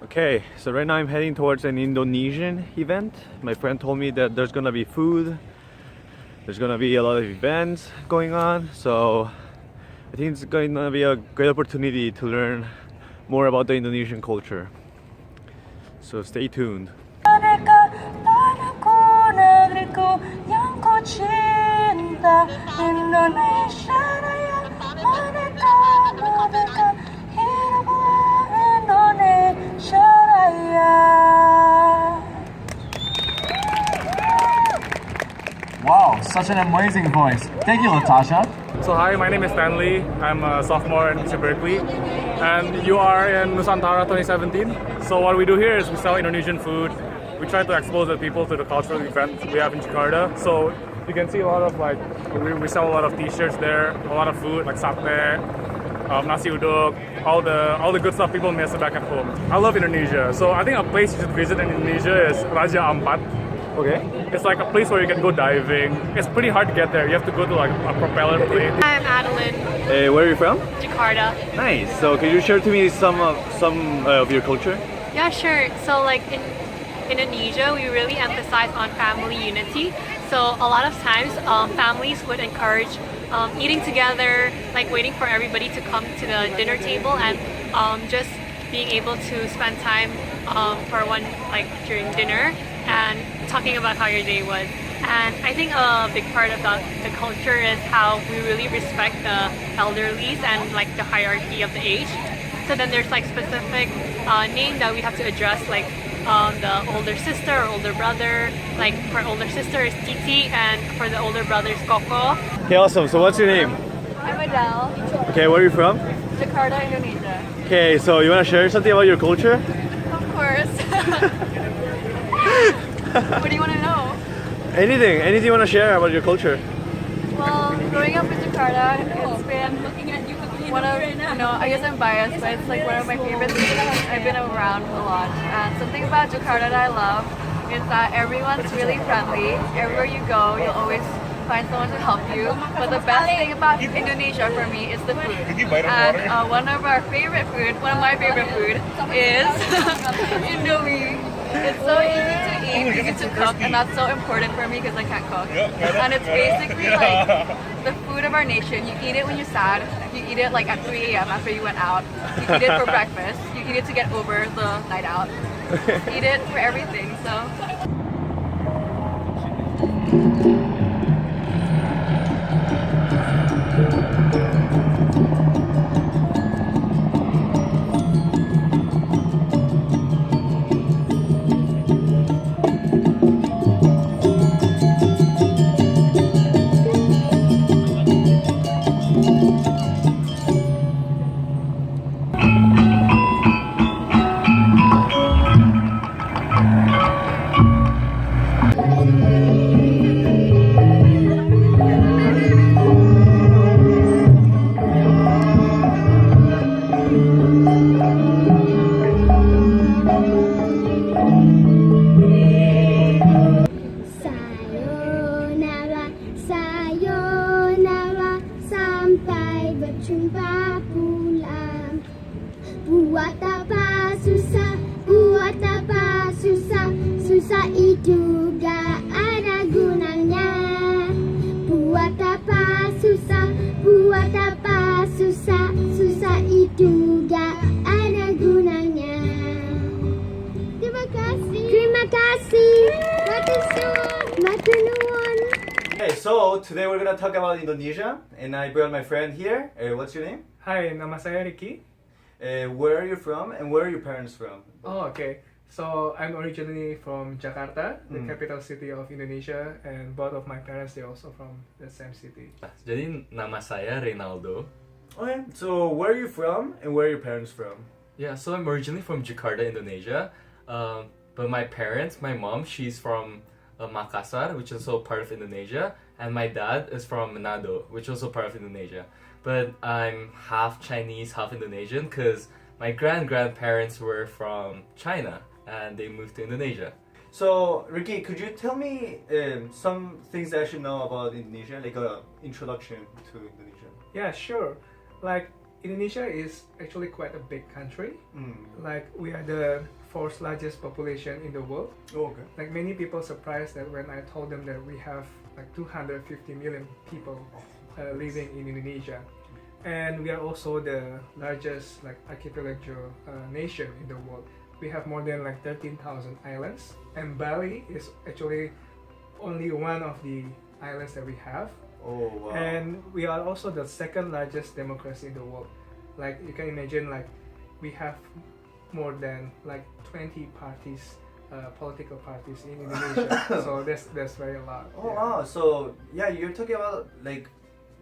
Okay, so right now I'm heading towards an Indonesian event. My friend told me that there's gonna be food, there's gonna be a lot of events going on, so I think it's going to be a great opportunity to learn more about the Indonesian culture. So stay tuned. Wow, such an amazing voice. Thank you, Latasha. So hi, my name is Stanley. I'm a sophomore in Berkeley, and you are in Nusantara 2017. So what we do here is we sell Indonesian food. We try to expose the people to the cultural events we have in Jakarta. So you can see a lot of we sell a lot of T-shirts there, a lot of food like satay, nasi uduk, all the good stuff people miss back at home. I love Indonesia. So I think a place you should visit in Indonesia is Raja Ampat. Okay. It's like a place where you can go diving. It's pretty hard to get there. You have to go to like a propeller plane. I'm Adeline, Where are you from? Jakarta. Nice. So can you share to me some of your culture? Yeah, sure. So like in Indonesia, we really emphasize on family unity. So a lot of times, families would encourage eating together, like waiting for everybody to come to the dinner table and just being able to spend time for one like during dinner and talking about how your day was. And I think a big part of the culture is how we really respect the elderlies and like the hierarchy of the age. So then there's like specific name that we have to address, like the older sister or older brother. Like for older sister is Titi, and for the older brother is Koko. Okay, awesome. So what's your name? I'm Adele, Okay, where are you from? Jakarta, Indonesia. Okay, so you wanna share something about your culture? Of course. What do you want to know? Anything you wanna share about your culture? Well, growing up in Jakarta, it's been one of, I guess I'm biased, but it's like one of my favorite cities. I've been around a lot. And something about Jakarta that I love is that everyone's really friendly. Everywhere you go, you'll always find someone to help you. But the best thing about Indonesia for me is the food. And one of my favorite food is Indomie. It's so easy to eat, easy to cook, and that's so important for me because I can't cook. And it's basically like the food of our nation. You eat it when you're sad. You eat it like at 3 a.m. after you went out. You eat it for breakfast. You eat it to get over the night out. Eat it for everything. So. Sayonara, sayonara, sampai berjumpa pulang. Buat apa susah, susah itu gak ada gunanya. Buat apa susah, susah itu gak ada gunanya. Terima kasih. Matur nuwun. Okay, so today we're gonna talk about Indonesia, and I brought my friend here. What's your name? Hi, nama saya Ricky. Where are you from, and where are your parents from? Oh, okay. So I'm originally from Jakarta, the capital city of Indonesia, and both of my parents they're also from the same city. Jadi nama saya Reynaldo. Okay, so where are you from, and where are your parents from? Yeah, so I'm originally from Jakarta, Indonesia. But my parents, my mom, she's from Makassar, which is also part of Indonesia, and my dad is from Manado, which is also part of Indonesia. But I'm half Chinese, half Indonesian, because my grandparents were from China, and they moved to Indonesia. So, Ricky, could you tell me some things that I should know about Indonesia, like an introduction to Indonesia? Yeah, sure. Like Indonesia is actually quite a big country. Mm. Like we are the fourth largest population in the world. Oh, okay. Like many people surprised that when I told them that we have like 250 million people living in Indonesia, and we are also the largest like archipelago nation in the world. We have more than like 13,000 islands, and Bali is actually only one of the islands that we have. Oh, wow. And we are also the second largest democracy in the world. Like you can imagine, like we have more than like 20 parties, political parties in Indonesia. So that's very a lot. Oh, yeah. wow. So, yeah, you're talking about like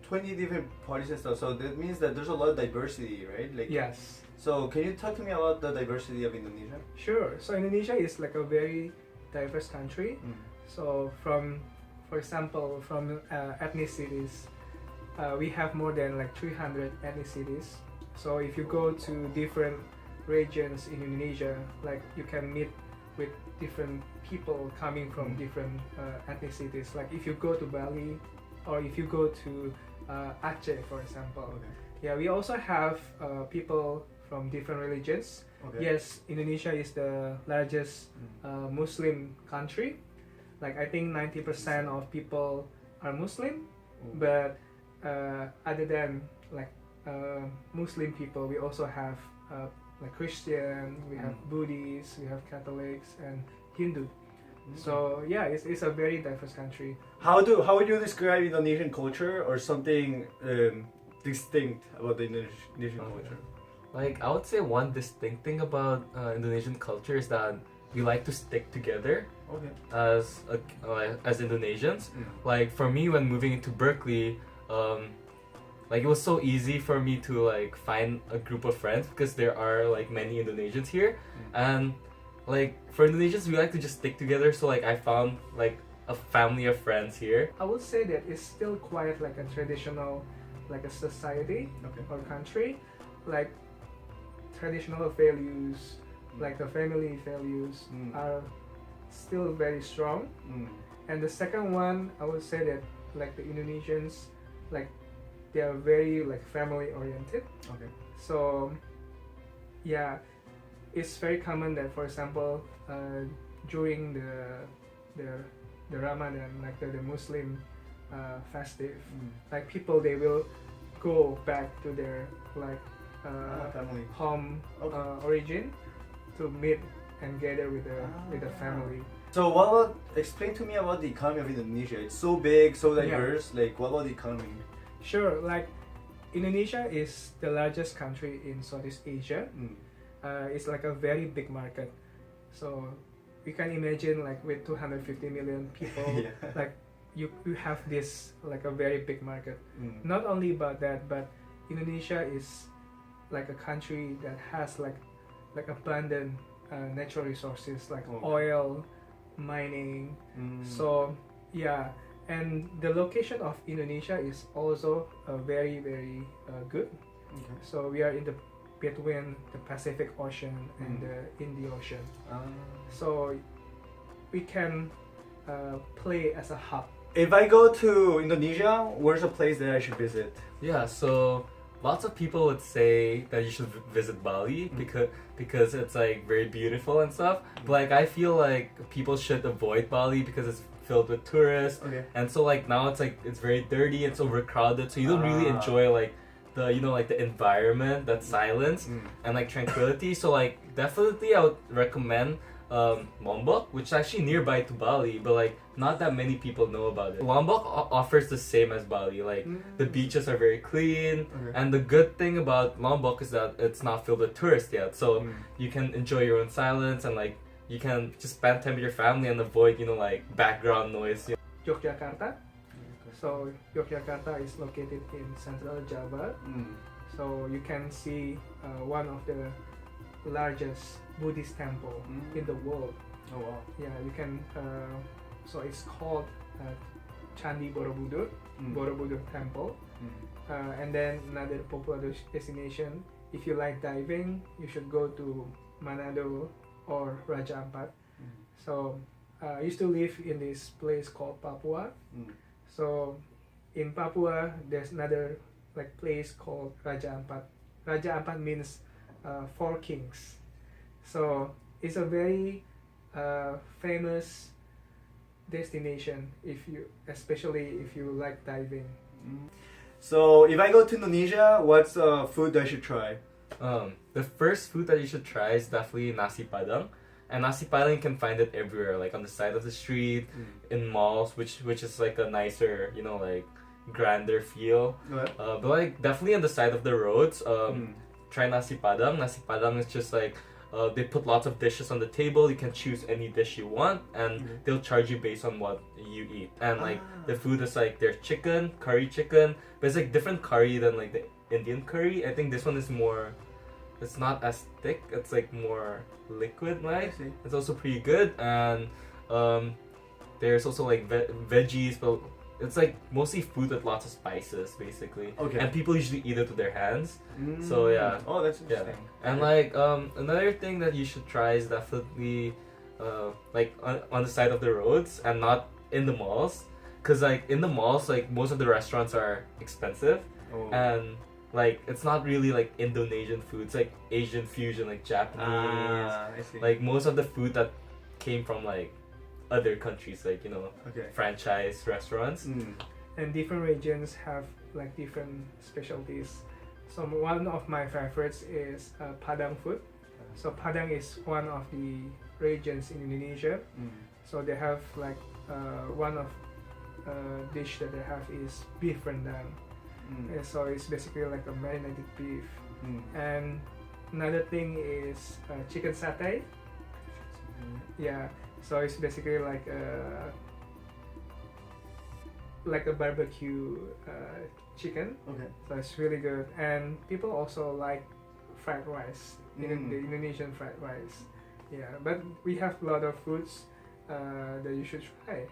20 different parties and stuff. So that means that there's a lot of diversity, right? Like, Yes. So can you talk to me about the diversity of Indonesia? Sure. So Indonesia is like a very diverse country. Mm. So for example, from ethnicities, we have more than like 300 ethnicities. So if you go to different regions in Indonesia, like you can meet with different people coming from different ethnicities. Like if you go to Bali, or if you go to Aceh, for example. Okay. Yeah, we also have people from different religions. Okay. Yes, Indonesia is the largest Muslim country. Like I think 90% of people are Muslim, but other than like Muslim people, we also have like Christian, we have Buddhists, we have Catholics and Hindu. So yeah, it's a very diverse country. How would you describe Indonesian culture or something distinct about the Indonesian culture? Like, I would say one distinct thing about Indonesian culture is that we like to stick together Okay. as Indonesians. Mm. Like, for me, when moving into Berkeley, like it was so easy for me to like find a group of friends because there are like many Indonesians here, and like for Indonesians we like to just stick together. So like I found like a family of friends here. I would say that it's still quite like a traditional, like a society Okay. or country, like traditional values, like the family values are still very strong. Mm. And the second one, I would say that like the Indonesians, like they are very like family oriented. Okay. So yeah, it's very common that, for example, during the Ramadan, like the Muslim festive, like people they will go back to their like Family. home Okay. origin to meet and gather with the family. So explain to me about the economy of Indonesia. It's so big, so diverse. Like, what about the economy? Sure, like Indonesia is the largest country in Southeast Asia. It's like a very big market. So you can imagine like with 250 million people, Yeah. like you have this like a very big market. Mm. Not only about that, but Indonesia is like a country that has like abundant natural resources like oil, mining. So yeah, and the location of Indonesia is also very very good. Okay. So we are in the between the Pacific Ocean and the Indian Ocean. So we can play as a hub. If I go to Indonesia, where's a place that I should visit? Yeah, so lots of people would say that you should visit Bali because it's like very beautiful and stuff. But like I feel like people should avoid Bali because it's filled with tourists. Okay. And so like now it's very dirty, it's overcrowded, so you don't really enjoy like the like the environment, that silence and like tranquility. So like definitely I would recommend Lombok, which is actually nearby to Bali, but like not that many people know about it. Lombok offers the same as Bali. Like the beaches are very clean, and the good thing about Lombok is that it's not filled with tourists yet. So you can enjoy your own silence and like you can just spend time with your family and avoid like background noise. Yogyakarta. So Yogyakarta is located in central Java. So you can see one of the largest Buddhist temple in the world. Oh wow. Yeah, you can. So it's called Candi Borobudur, Borobudur Temple. And then another popular destination, if you like diving, you should go to Manado or Raja Ampat. So I used to live in this place called Papua. So in Papua, there's another like place called Raja Ampat Raja Ampat means four kings. So it's a very famous destination especially if you like diving. So if I go to Indonesia, what's food I should try? The first food that you should try is definitely nasi padang. And nasi padang, you can find it everywhere, like on the side of the street, in malls, which is like a nicer, you know, like grander feel. But like definitely on the side of the roads, try nasi padang. Nasi padang is just like they put lots of dishes on the table. You can choose any dish you want, and they'll charge you based on what you eat. And like the food is like their chicken, curry chicken, but it's like different curry than like the Indian curry. I think this one is more. It's not as thick. It's like more liquid, right? It's also pretty good, and there's also like veggies, but it's like mostly food with lots of spices, basically. Okay. And people usually eat it with their hands. So yeah. Oh, that's interesting. Yeah. And like another thing that you should try is definitely like on the side of the roads and not in the malls, cause like in the malls, like most of the restaurants are expensive, and like it's not really like Indonesian food. It's like Asian fusion, like Japanese. I see. Like most of the food that came from like other countries, like, you know, franchise restaurants. And different regions have like different specialties. So one of my favorites is Padang food. So Padang is one of the regions in Indonesia. So they have like one of dish that they have is beef rendang. So it's basically like a marinated beef. And another thing is chicken satay. Yeah. So it's basically like a barbecue chicken. So it's really good, and people also like fried rice, the Indonesian fried rice. Yeah, but we have a lot of foods that you should try.